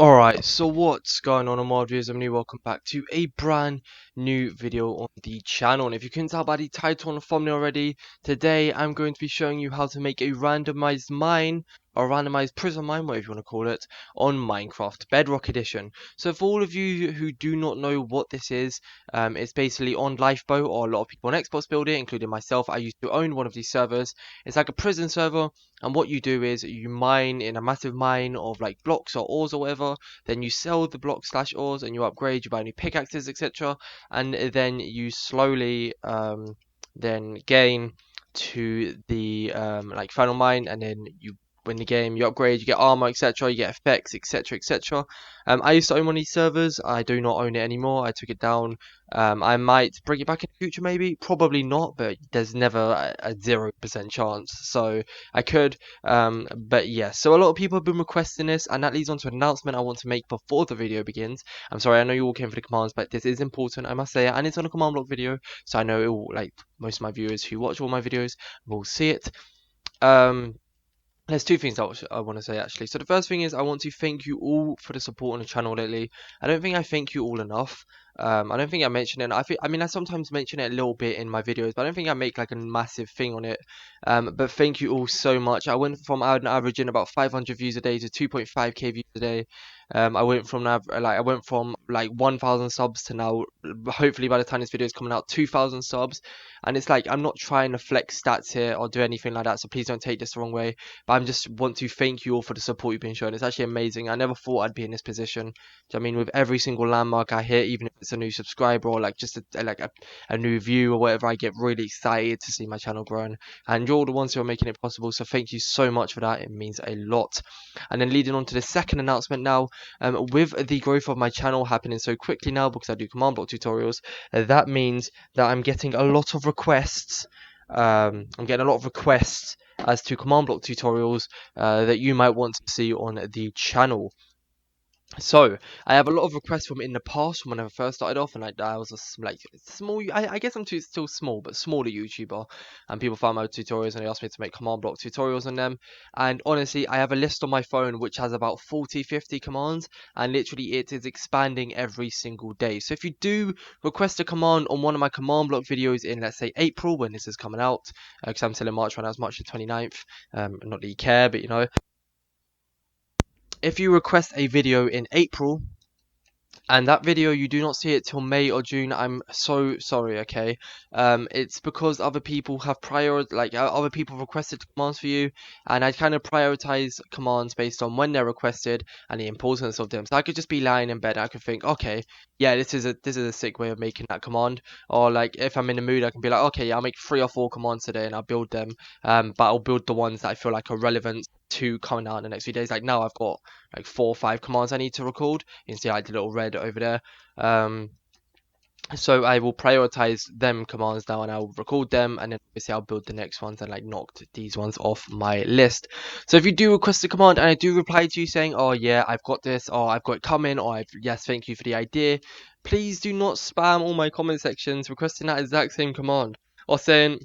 Alright, so what's going on world viewers? I'm new. Welcome back to a brand new video on the channel. And if you couldn't tell by the title and the thumbnail already, today I'm going to be showing you how to make a randomized mine or randomized prison mine, whatever you want to call it, on Minecraft Bedrock Edition. So for all of you who do not know what this is, it's basically on Lifeboat, or a lot of people on Xbox build it, including myself. I used to own one of these servers. It's like a prison server, and what you do is you mine in a massive mine of like blocks or ores or whatever. Then you sell the blocks slash ores and you upgrade, you buy new pickaxes, etc. And then you slowly then gain to the like final mine, and then you win the game, you upgrade, you get armor, etc., you get effects, etc., etc. I used to own one of these servers. I do not own it anymore. I took it down. I might bring it back in the future, maybe, probably not, but there's never a 0% chance. So I could, but yeah. So a lot of people have been requesting this, and that leads on to an announcement I want to make before the video begins. I'm sorry, I know you all came for the commands, but this is important, I must say it, and it's on a command block video, so I know it will, like most of my viewers who watch all my videos will see it. There's two things I want to say actually. So the first thing is I want to thank you all for the support on the channel lately. I don't think I thank you all enough. I don't think I mention it. I mean, I sometimes mention it a little bit in my videos, but I don't think I make like a massive thing on it. But thank you all so much. I went from averaging about 500 views a day to 2.5k views a day. I went from like 1,000 subs to now, hopefully by the time this video is coming out, 2,000 subs. And it's like I'm not trying to flex stats here or do anything like that. So please don't take this the wrong way. But I just want to thank you all for the support you've been showing. It's actually amazing. I never thought I'd be in this position. Do you know what I mean? With every single landmark I hit, even if it's a new subscriber or like just a new view or whatever, I get really excited to see my channel growing. And you're all the ones who are making it possible. So thank you so much for that. It means a lot. And then leading on to the second announcement now, with the growth of my channel happening so quickly now because I do command block tutorials, that means that I'm getting a lot of requests. I'm getting a lot of requests as to command block tutorials that you might want to see on the channel. So I have a lot of requests from in the past, from when I first started off, and I was like small. I guess I'm still small, but smaller YouTuber, and people found my tutorials and they asked me to make command block tutorials on them. And honestly, I have a list on my phone which has about 40-50 commands, and literally it is expanding every single day. So if you do request a command on one of my command block videos in, let's say, April, when this is coming out, because I'm still in March right now, it's March the 29th. Not that you care, but you know, if you request a video in April and that video you do not see it till May or June, I'm so sorry, okay? It's because other people have other people requested commands for you, and I kind of prioritize commands based on when they're requested and the importance of them. So I could just be lying in bed, I could think, okay, yeah, this is a sick way of making that command. Or like if I'm in the mood, I can be like, okay, yeah, I'll make 3 or 4 commands today and I'll build them. But I'll build the ones that I feel like are relevant to coming out in the next few days. Like now I've got like 4 or 5 commands I need to record. You can see I had a little red over there. So I will prioritize them commands now, and I'll record them, and then obviously I'll build the next ones and like knocked these ones off my list. So if you do request a command and I do reply to you saying, oh yeah, I've got this, or I've got it coming, or yes, thank you for the idea, please do not spam all my comment sections requesting that exact same command, or saying,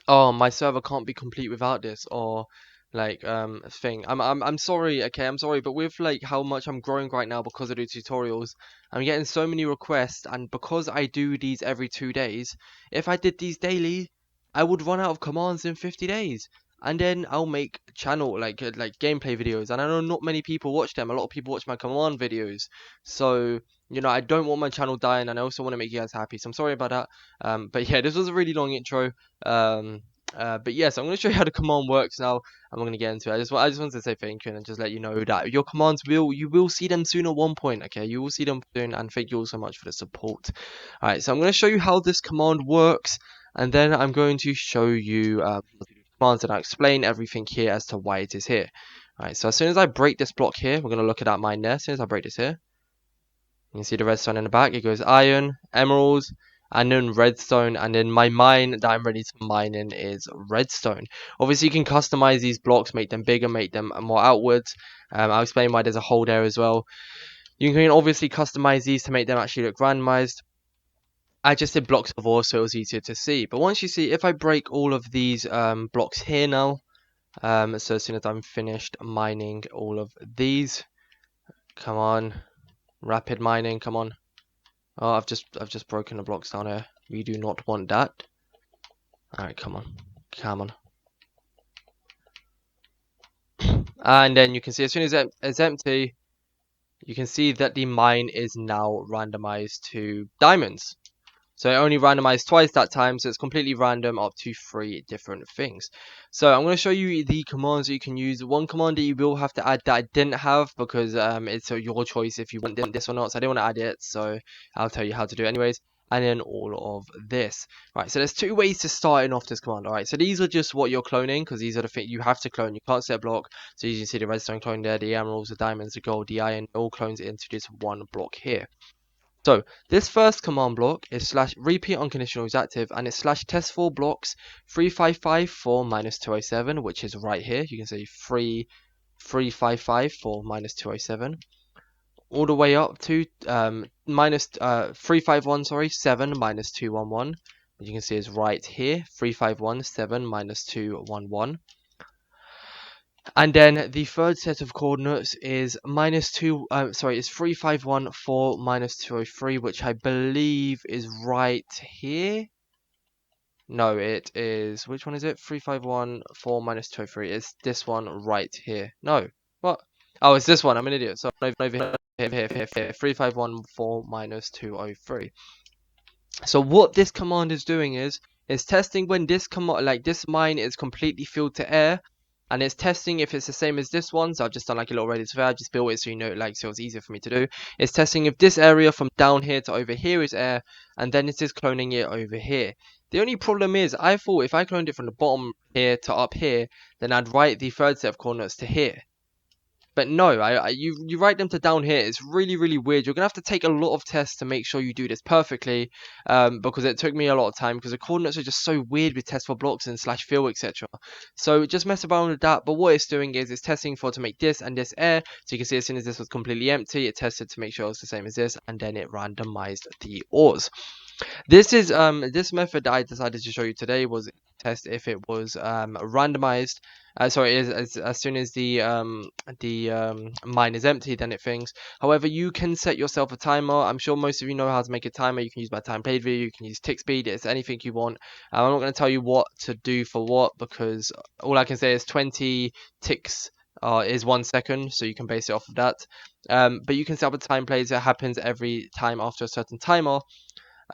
oh, my server can't be complete without this, or like thing. I'm sorry, okay, I'm sorry, but with like how much I'm growing right now because of the tutorials, I'm getting so many requests, and because I do these every 2 days, if I did these daily, I would run out of commands in 50 days. And then I'll make channel like gameplay videos, and I know not many people watch them. A lot of people watch my command videos, so you know I don't want my channel dying, and I also want to make you guys happy. So I'm sorry about that. But yeah, this was a really long intro. But yes, I'm going to show you how the command works now. I'm going to get into it. I just wanted to say thank you and just let you know that your commands you will see them soon at one point. Okay, you will see them soon, and thank you all so much for the support. All right, so I'm going to show you how this command works, and then I'm going to show you commands and I'll explain everything here as to why it is here. All right, so as soon as I break this block here, we're going to look at that mine there. As soon as I break this here, you can see the redstone in the back. It goes iron, emeralds, and then redstone, and then my mine that I'm ready to mine in is redstone. Obviously you can customize these blocks, make them bigger, make them more outwards. I'll explain why there's a hole there as well. You can obviously customize these to make them actually look randomized. I just did blocks of ore so it was easier to see, but once you see, if I break all of these blocks here now, so as soon as I'm finished mining all of these, Come on. Rapid mining, come on. Oh, I've just broken the blocks down here. We do not want that. Alright, come on. Come on. And then you can see as soon as it's empty, you can see that the mine is now randomized to diamonds. So it only randomized twice that time, so it's completely random up to 3 different things. So I'm going to show you the commands that you can use. One command that you will have to add that I didn't have because it's your choice if you want this or not. So I didn't want to add it, so I'll tell you how to do it anyways. And then all of this. Right, so there's 2 ways to starting off this command. Alright, so these are just what you're cloning because these are the things you have to clone. You can't set a block. So you can see the redstone clone there, the emeralds, the diamonds, the gold, the iron, all clones into this one block here. So this first command block is slash repeat unconditional is active and it's slash test 4 blocks 355 for minus 207, which is right here. You can see 355 for minus 207 all the way up to minus 351, sorry, 7 minus 211, which you can see is right here. 351 7 minus 211. And then the third set of coordinates is minus 2, sorry, it's 351 4 minus 203, which I believe is right here. No, it is, which one is it? 351 4 minus 203. It's this one right here. No, what? Oh, it's this one. I'm an idiot. So over here. 351 4 minus 203. So what this command is doing is testing when this command, like this mine is completely filled to air. And it's testing if it's the same as this one. So I've just done like a little radius of air. I've just built it so you know, like, so it's easier for me to do. It's testing if this area from down here to over here is air, and then it is cloning it over here. The only problem is, I thought if I cloned it from the bottom here to up here, then I'd write the third set of coordinates to here. But no, you write them to down here. It's really, really weird. You're going to have to take a lot of tests to make sure you do this perfectly, because it took me a lot of time, because the coordinates are just so weird with test for blocks and slash fill, etc. So just mess around with that. But what it's doing is it's testing for to make this and this air. So you can see as soon as this was completely empty, it tested to make sure it's the same as this, and then it randomized the ores. This is this method that I decided to show you today was test if it was randomized. Sorry, as soon as the mine is empty, then it thinks. However, you can set yourself a timer. I'm sure most of you know how to make a timer. You can use my time played video. You can use tick speed. It's anything you want. I'm not going to tell you what to do for what, because all I can say is 20 ticks is 1 second, so you can base it off of that. But you can set up a time play that happens every time after a certain timer.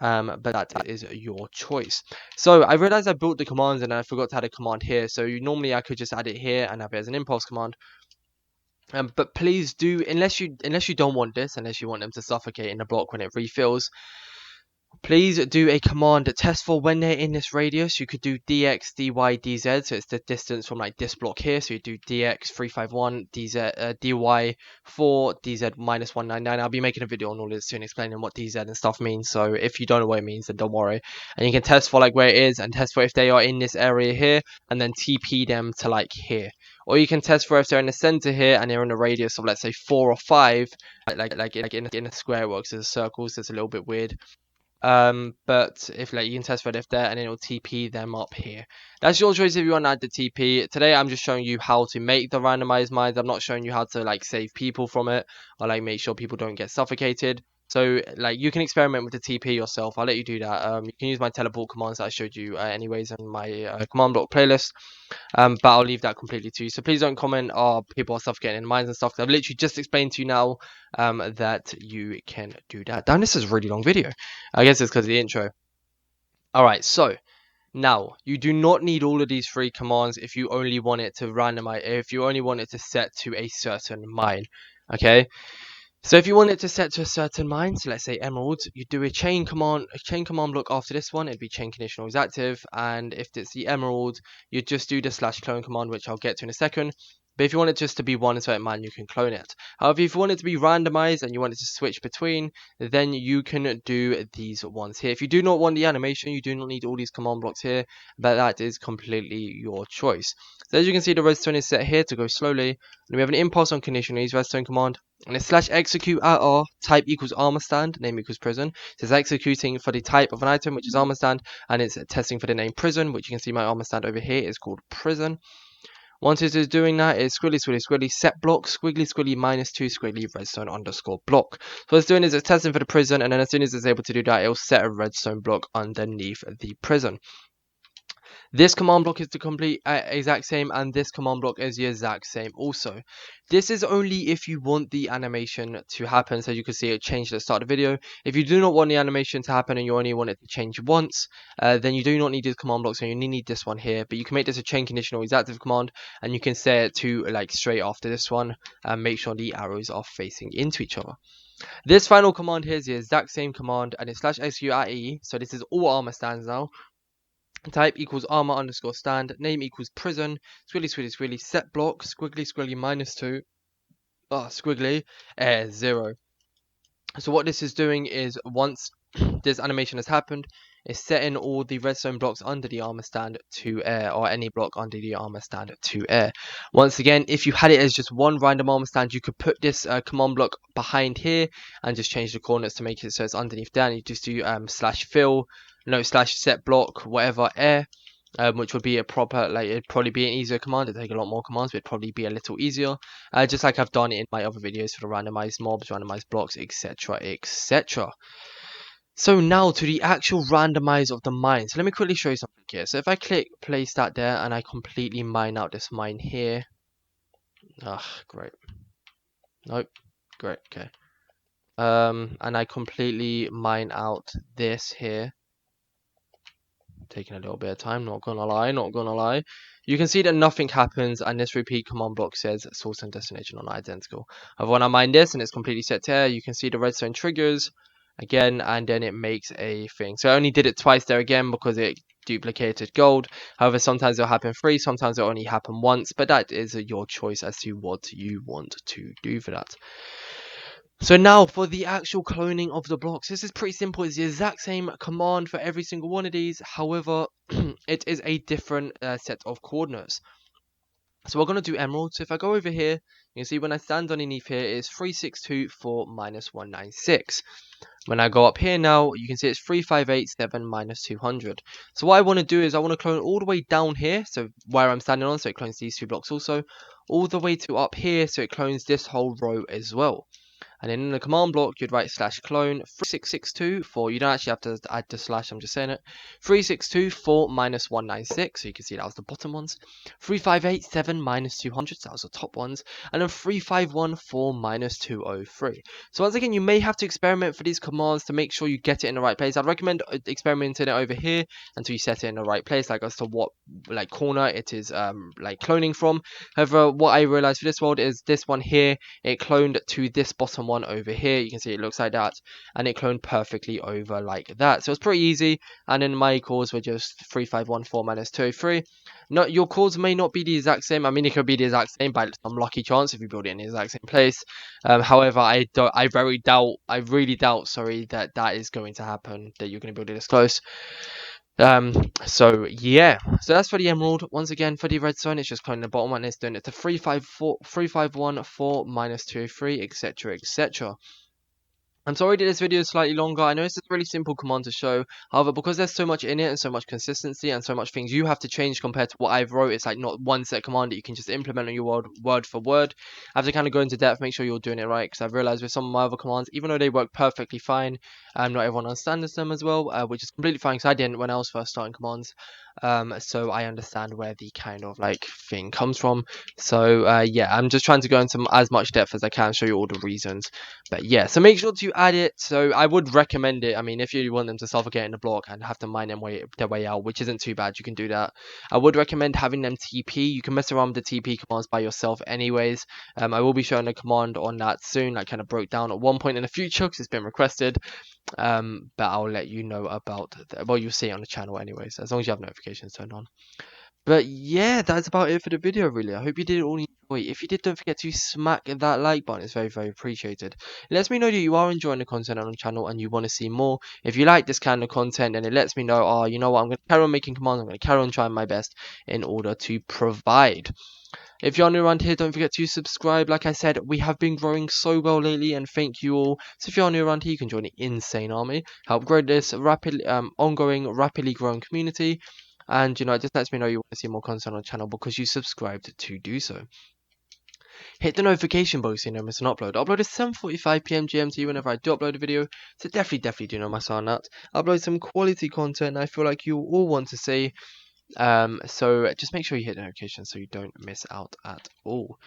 But that is your choice. So I realized I built the commands and I forgot to add a command here. So normally I could just add it here and have it as an impulse command. But please do, unless you don't want this, unless you want them to suffocate in the block when it refills, please do a command that tests for when they're in this radius. You could do dx, dy, dz, so it's the distance from like this block here. So you do dx 351, dz, dy 4, dz minus 199. I'll be making a video on all this soon explaining what dz and stuff means. So if you don't know what it means, then don't worry. And you can test for like where it is and test for if they are in this area here, and then TP them to like here. Or you can test for if they're in the center here and they're in a radius of let's say 4 or 5, like in a square works as a circle, so it's a little bit weird. But if like you can test for it if there, and then it'll TP them up here. That's your choice if you want to add the TP. Today I'm just showing you how to make the randomized mines. I'm not showing you how to like save people from it or like make sure people don't get suffocated. So like you can experiment with the TP yourself. I'll let you do that. You can use my teleport commands that I showed you anyways in my command block playlist. But I'll leave that completely to you. So please don't comment, oh, people are suffocating in mines and stuff. I've literally just explained to you now that you can do that. Damn, this is a really long video. I guess it's because of the intro. Alright, so now you do not need all of these 3 commands if you only want it to randomize, if you only want it to set to a certain mine. Okay, so if you want it to set to a certain mine, so let's say emeralds, you do a chain command block after this one. It'd be chain conditional is active, and if it's the emerald, you just do the slash clone command, which I'll get to in a second. But if you want it just to be one certain mine, you can clone it. However, if you want it to be randomized and you want it to switch between, then you can do these ones here. If you do not want the animation, you do not need all these command blocks here, but that is completely your choice. So as you can see, the redstone is set here to go slowly, and we have an impulse on conditional use redstone command, and it's slash execute at r, type equals armor stand, name equals prison. So it's executing for the type of an item, which is armor stand, and it's testing for the name prison, which you can see my armor stand over here is called prison. Once it is doing that, it's squiggly, squiggly, squiggly, set block, squiggly, squiggly, -2, squiggly, redstone underscore block. So what it's doing is it's testing for the prison, and then as soon as it's able to do that, it'll set a redstone block underneath the prison. This command block is the complete exact same, and this command block is the exact same also. This is only if you want the animation to happen, so you can see it changed at the start of the video. If you do not want the animation to happen and you only want it to change once, then you do not need this command block, so you only need this one here. But you can make this a chain conditional active command, and you can set it to like straight after this one, and make sure the arrows are facing into each other. This final command here is the exact same command, and it's /execute@e, so this is all armor stands now. Type equals armor underscore stand, name equals prison, squiggly, squiggly, squiggly, set block, squiggly, squiggly, -2, squiggly, 0. So what this is doing is once this animation has happened, it's setting all the redstone blocks under the armor stand to air, or any block under the armor stand to air. Once again, if you had it as just one random armor stand, you could put this command block behind here and just change the coordinates to make it so it's underneath there, and you just do /fill, no, /set block, whatever, air. Which would be a proper, like, it'd probably be an easier command. It'd take a lot more commands, but it'd probably be a little easier. Just like I've done in my other videos for the randomized mobs, randomized blocks, etc, etc. So now to the actual randomize of the mine. So let me quickly show you something here. So if I click place that there and I completely mine out this mine here. Great. Nope. Great, okay. And I completely mine out this here. Taking a little bit of time, not gonna lie. You can see that nothing happens, and this repeat command block says source and destination are not identical. However, when I mine this and it's completely set to air, you can see the redstone triggers again, and then it makes a thing. So I only did it twice there again because it duplicated gold. However, sometimes it'll happen 3, sometimes it'll only happen once, but that is your choice as to what you want to do for that. So now for the actual cloning of the blocks, this is pretty simple. It's the exact same command for every single one of these. However, it is a different set of coordinates. So we're going to do emerald. So if I go over here, you can see when I stand underneath here is 3624 -196. When I go up here now, you can see it's 3587 -200. So what I want to do is I want to clone all the way down here, so where I'm standing on, so it clones these 2 blocks also, all the way to up here, so it clones this whole row as well. And then in the command block, you'd write /clone 3662 for, you don't actually have to add the slash, I'm just saying it, 3624 -196, so you can see that was the bottom ones, 3587 -200, so that was the top ones, and then 3514 -203. So once again, you may have to experiment for these commands to make sure you get it in the right place. I'd recommend experimenting it over here until you set it in the right place, like as to what like corner it is like cloning from. However, what I realized for this world is this one here, it cloned to this bottom one over here. You can see it looks like that, and it cloned perfectly over like that. So it's pretty easy, and then my cores were just 3514 -203. No, your cores may not be the exact same. I mean, it could be the exact same by some lucky chance if you build it in the exact same place. However, I really doubt, sorry, that is going to happen, that you're going to build it this close. So yeah, so that's for the emerald. Once again, for the redstone, it's just cloning the bottom one, it's doing it to 3514 -203, etc, etc. I'm sorry that this video is slightly longer. I know it's a really simple command to show. However, because there's so much in it and so much consistency and so much things you have to change compared to what I've wrote, it's like not one set command that you can just implement on your word for word. I have to kind of go into depth, make sure you're doing it right, because I've realized with some of my other commands, even though they work perfectly fine, not everyone understands them as well, which is completely fine because I didn't when I was first starting commands. So I understand where the kind of like thing comes from. So yeah, I'm just trying to go into as much depth as I can, show you all the reasons. But yeah, so make sure to add it. So I would recommend it. I mean, if you want them to suffocate in the block and have to mine their way out, which isn't too bad, you can do that. I would recommend having them TP. You can mess around with the TP commands by yourself anyways. I will be showing a command on that soon, like kind of broke down at one point in the future because it's been requested. But I'll let you know about that. Well, you'll see it on the channel anyways, as long as you have notifications turned on. But yeah, that's about it for the video, really. I hope you did all enjoy. If you did, don't forget to smack that like button. It's very, very appreciated. It lets me know that you are enjoying the content on the channel and you want to see more. If you like this kind of content, then it lets me know, oh, you know what, I'm going to carry on making commands. I'm going to carry on trying my best in order to provide. If you're new around here, don't forget to subscribe. Like I said, we have been growing so well lately, and thank you all. So if you're new around here, you can join the insane army, help grow this rapidly growing community. And it just lets me know you want to see more content on the channel because you subscribed to do so. Hit the notification bell so you don't miss an upload. I upload at 7:45 PM GMT whenever I do upload a video, so definitely do not miss on that. I upload some quality content I feel like you all want to see. So just make sure you hit the notification so you don't miss out at all.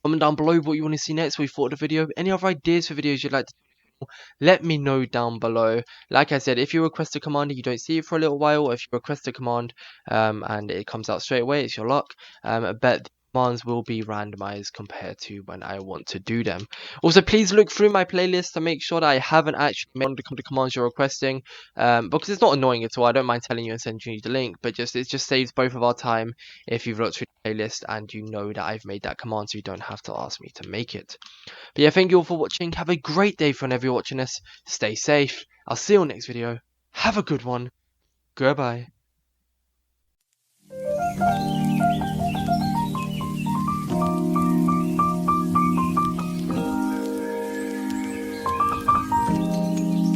Comment down below what you want to see next, what you thought of the video, any other ideas for videos you'd like to see, let me know down below. Like I said, if you request a command and you don't see it for a little while, or if you request a command and it comes out straight away, it's your luck. But the commands will be randomized compared to when I want to do them. Also, please look through my playlist to make sure that I haven't actually made the commands you're requesting, because it's not annoying at all. I don't mind telling you and sending you the link, but it just saves both of our time if you've looked through the playlist and you know that I've made that command, so you don't have to ask me to make it. But yeah, thank you all for watching. Have a great day whenever you're watching this. Stay safe. I'll see you on the next video. Have a good one. Goodbye.